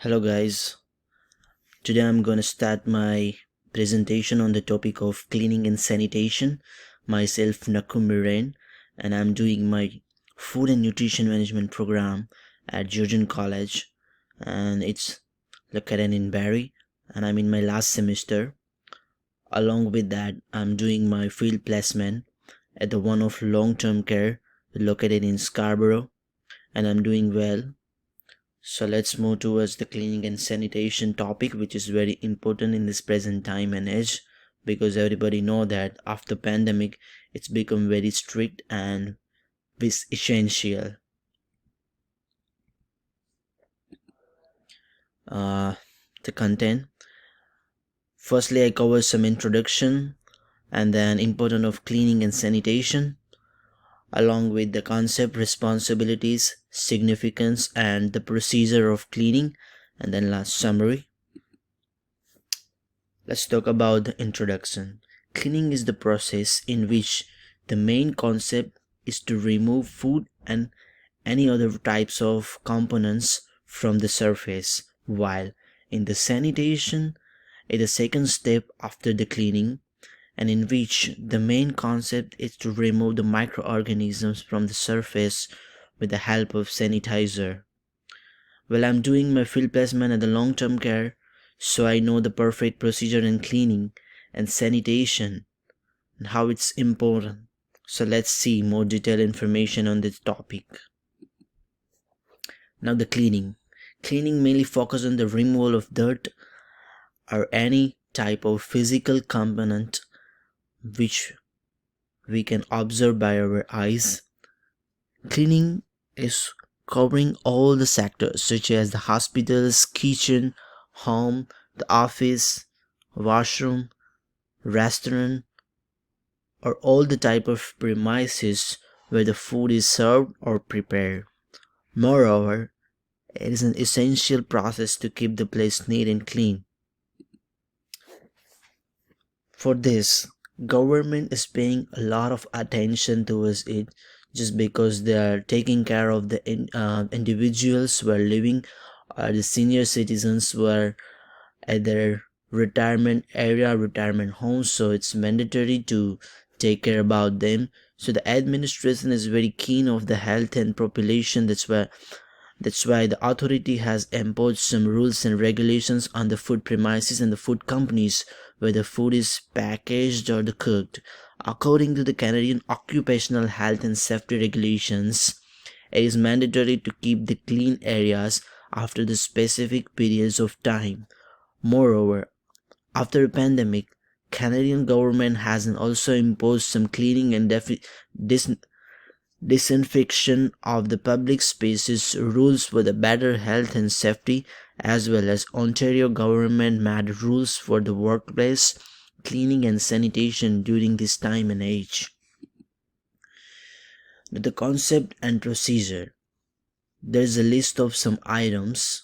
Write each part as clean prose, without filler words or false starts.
Hello guys, today I'm gonna start my presentation on the topic of cleaning and sanitation. Myself Nakumiren, and I'm doing my food and nutrition management program at Georgian College, and it's located in Barrie, and I'm in my last semester. Along with that, I'm doing my field placement at the one of long-term care located in Scarborough, and I'm doing well. So let's move towards the cleaning and sanitation topic, which is very important in this present time and age, because everybody know that after pandemic it's become very strict and is essential. uh the content, firstly I cover some introduction and then important of cleaning and sanitation, along with the concept, responsibilities, significance, and the procedure of cleaning, and then last summary. Let's talk about the introduction. Cleaning is the process in which the main concept is to remove food and any other types of components from the surface, while in the sanitation is the second step after the cleaning, and in which the main concept is to remove the microorganisms from the surface with the help of sanitizer. Well, I'm doing my field placement at the long-term care, so I know the perfect procedure in cleaning and sanitation and how it's important. So let's see more detailed information on this topic. Now the cleaning. Cleaning mainly focuses on the removal of dirt or any type of physical component which we can observe by our eyes. Cleaning is covering all the sectors such as the hospitals, kitchen, home, the office, washroom, restaurant, or all the type of premises where the food is served or prepared. Moreover, it is an essential process to keep the place neat and clean. For this, government is paying a lot of attention towards it, just because they are taking care of the individuals who are living, the senior citizens who are at their retirement area, retirement homes, so it's mandatory to take care about them. So the administration is very keen of the health and population. That's why the authority has imposed some rules and regulations on the food premises and the food companies where the food is packaged or the cooked. According to the Canadian Occupational Health and Safety Regulations, it is mandatory to keep the clean areas after the specific periods of time. Moreover, after a pandemic, Canadian government has also imposed some cleaning and dis- disinfection of the public spaces rules for the better health and safety, as well as Ontario government made rules for the workplace cleaning and sanitation during this time and age. The concept and procedure. There is a list of some items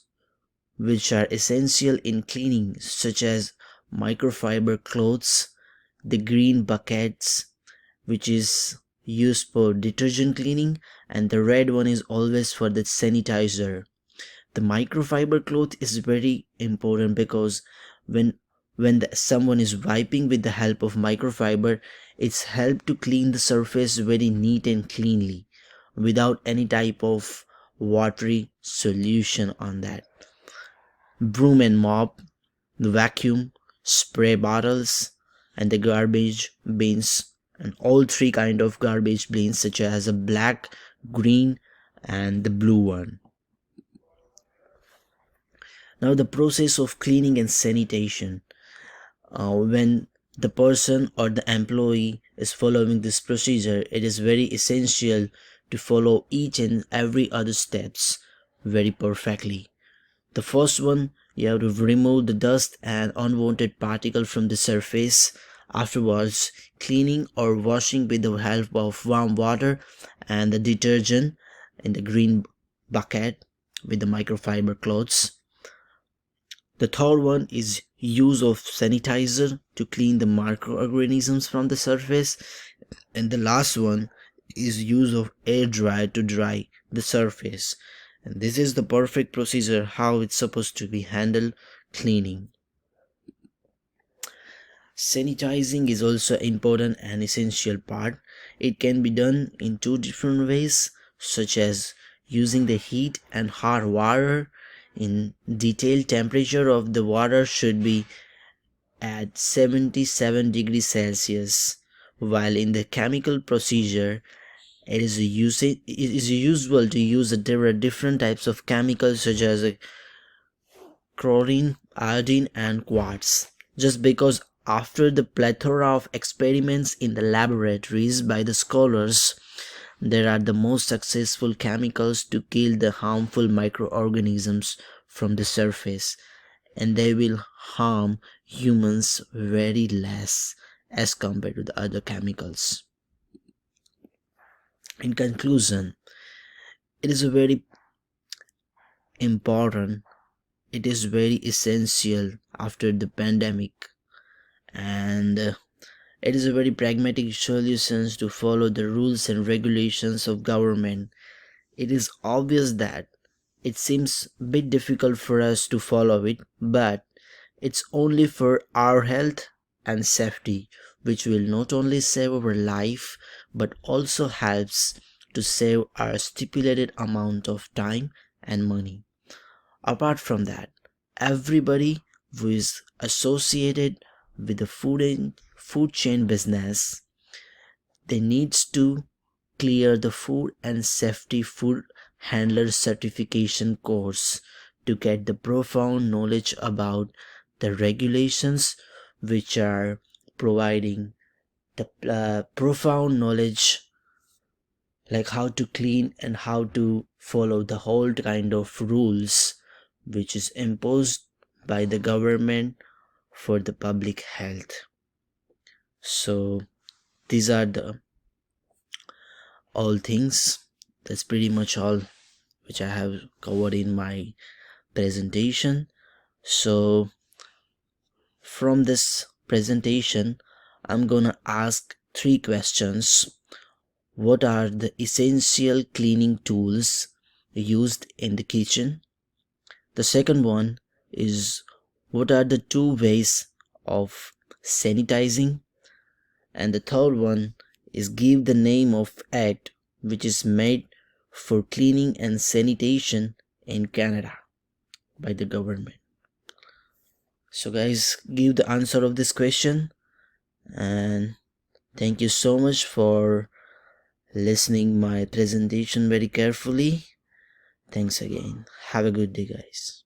which are essential in cleaning, such as microfiber cloths, the green buckets, which is used for detergent cleaning, and the red one is always for the sanitizer. The microfiber cloth is very important because when someone is wiping with the help of microfiber, it's helped to clean the surface very neat and cleanly without any type of watery solution on that. Broom and mop, the vacuum, spray bottles, and the garbage bins, and all three kind of garbage bins such as a black, green, and the blue one. Now the process of cleaning and sanitation. When the person or the employee is following this procedure, it is very essential to follow each and every other steps very perfectly. The first one, you have to remove the dust and unwanted particle from the surface. Afterwards, cleaning or washing with the help of warm water and the detergent in the green bucket with the microfiber cloths. The third one is use of sanitizer to clean the microorganisms from the surface. And the last one is use of air dryer to dry the surface. And this is the perfect procedure how it's supposed to be handled cleaning. Sanitizing is also important and essential part. It can be done in two different ways, such as using the heat and hot water. In detailed, temperature of the water should be at 77 degrees Celsius, while in the chemical procedure it is usual to use different types of chemicals such as chlorine, iodine, and quartz. Just because after the plethora of experiments in the laboratories by the scholars, there are the most successful chemicals to kill the harmful microorganisms from the surface, and they will harm humans very less as compared to the other chemicals. In conclusion, it is a very important, it is very essential after the pandemic, and it is a very pragmatic solution to follow the rules and regulations of government. It is obvious that it seems a bit difficult for us to follow it, but it's only for our health and safety, which will not only save our life but also helps to save our stipulated amount of time and money. Apart from that, everybody who is associated with the food chain business, they needs to clear the food and safety food handler certification course to get the profound knowledge about the regulations which are providing the profound knowledge like how to clean and how to follow the whole kind of rules which is imposed by the government for the public health. So these are the all things. That's pretty much all which I have covered in my presentation. So from this presentation, I'm gonna ask three questions. What are the essential cleaning tools used in the kitchen? The second one is, what are the two ways of sanitizing? And the third one is, give the name of act which is made for cleaning and sanitation in Canada by the government. So guys, give the answer of this question, and thank you so much for listening my presentation very carefully. Thanks again. Have a good day, guys.